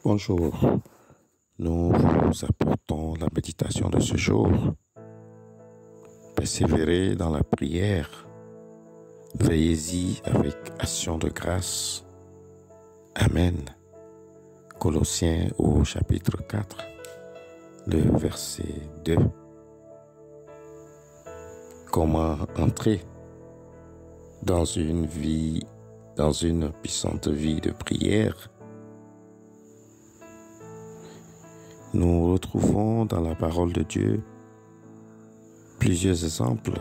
Bonjour, nous vous apportons la méditation de ce jour. Persévérez dans la prière, veillez-y avec action de grâce. Amen. Colossiens au chapitre 4, le verset 2. Comment entrer dans une puissante vie de prière? Nous retrouvons dans la parole de Dieu plusieurs exemples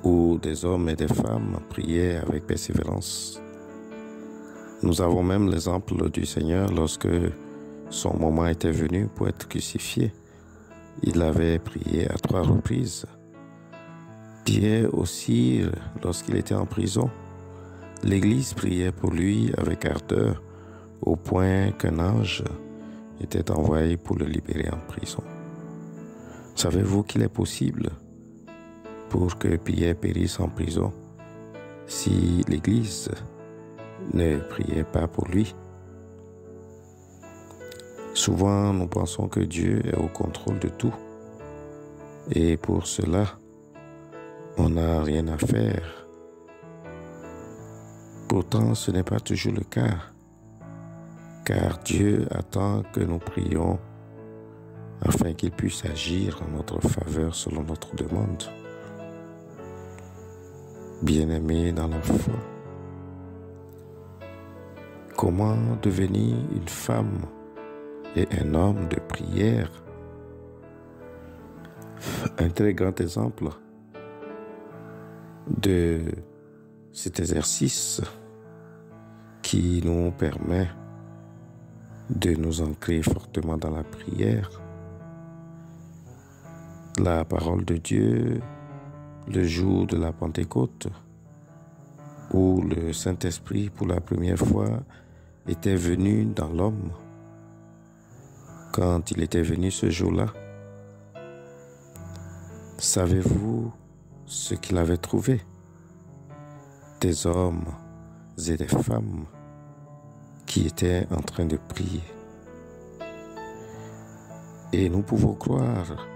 où des hommes et des femmes priaient avec persévérance. Nous avons même l'exemple du Seigneur lorsque son moment était venu pour être crucifié. Il avait prié à 3 reprises. Pierre aussi, lorsqu'il était en prison, l'Église priait pour lui avec ardeur au point qu'un ange était envoyé pour le libérer en prison. Savez-vous qu'il est possible pour que Pierre périsse en prison si l'Église ne priait pas pour lui? Souvent, nous pensons que Dieu est au contrôle de tout et pour cela, on n'a rien à faire. Pourtant, ce n'est pas toujours le cas, car Dieu attend que nous prions afin qu'il puisse agir en notre faveur selon notre demande. Bien-aimés dans la foi, comment devenir une femme et un homme de prière? Un très grand exemple de cet exercice qui nous permet de nous ancrer fortement dans la prière. La parole de Dieu, le jour de la Pentecôte, où le Saint-Esprit pour la première fois était venu dans l'homme. Quand il était venu ce jour-là, savez-vous ce qu'il avait trouvé? Des hommes et des femmes qui étaient en train de prier. Et nous pouvons croire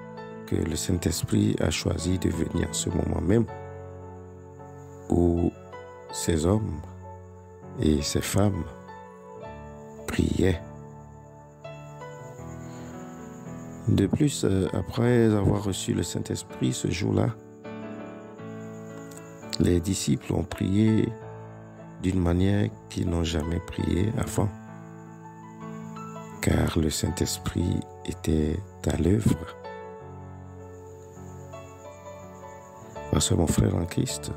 que le Saint-Esprit a choisi de venir en ce moment même où ces hommes et ces femmes priaient. De plus, après avoir reçu le Saint-Esprit ce jour-là, les disciples ont prié d'une manière qu'ils n'ont jamais prié avant, car le Saint-Esprit était à l'œuvre. Parce que mon frère en Christ,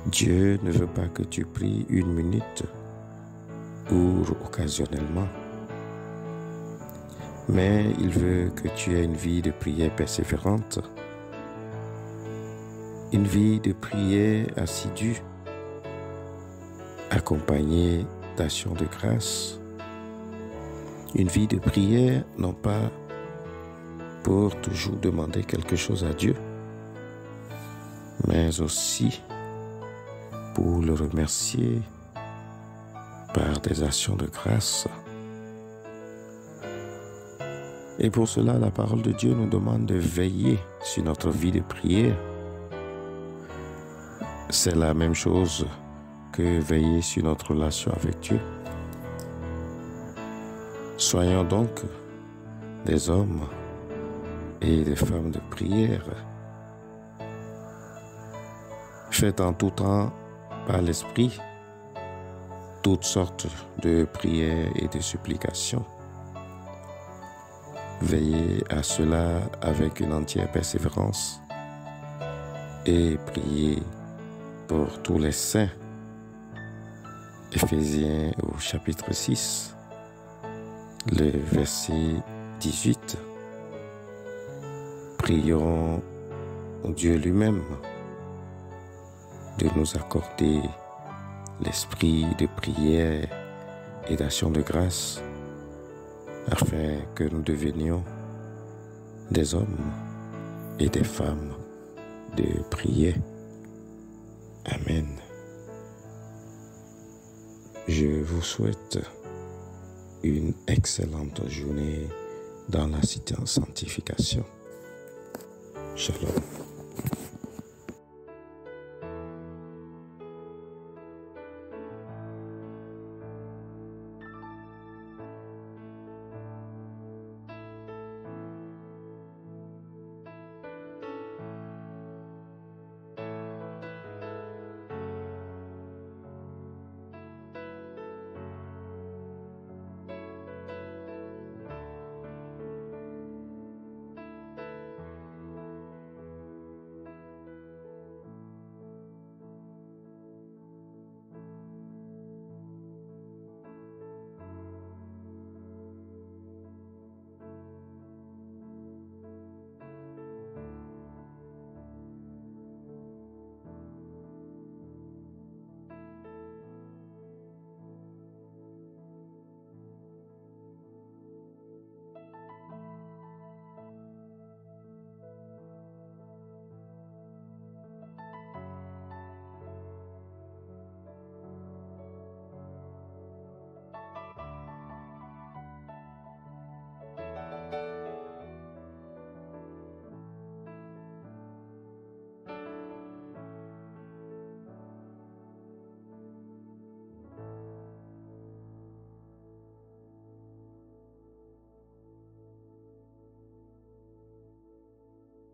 Dieu ne veut pas que tu pries 1 minute ou occasionnellement, mais il veut que tu aies une vie de prière persévérante, une vie de prière assidue, accompagnée d'actions de grâce, une vie de prière non pas pour toujours demander quelque chose à Dieu, mais aussi pour le remercier par des actions de grâce. Et pour cela, la parole de Dieu nous demande de veiller sur notre vie de prière. C'est la même chose que veiller sur notre relation avec Dieu. Soyons donc des hommes et des femmes de prière. Faites en tout temps par l'Esprit toutes sortes de prières et de supplications. Veillez à cela avec une entière persévérance et priez pour tous les saints. Éphésiens au chapitre 6, le verset 18. Prions Dieu lui-même de nous accorder l'esprit de prière et d'action de grâce afin que nous devenions des hommes et des femmes de prière. Amen. Je vous souhaite une excellente journée dans la sanctification. Shalom.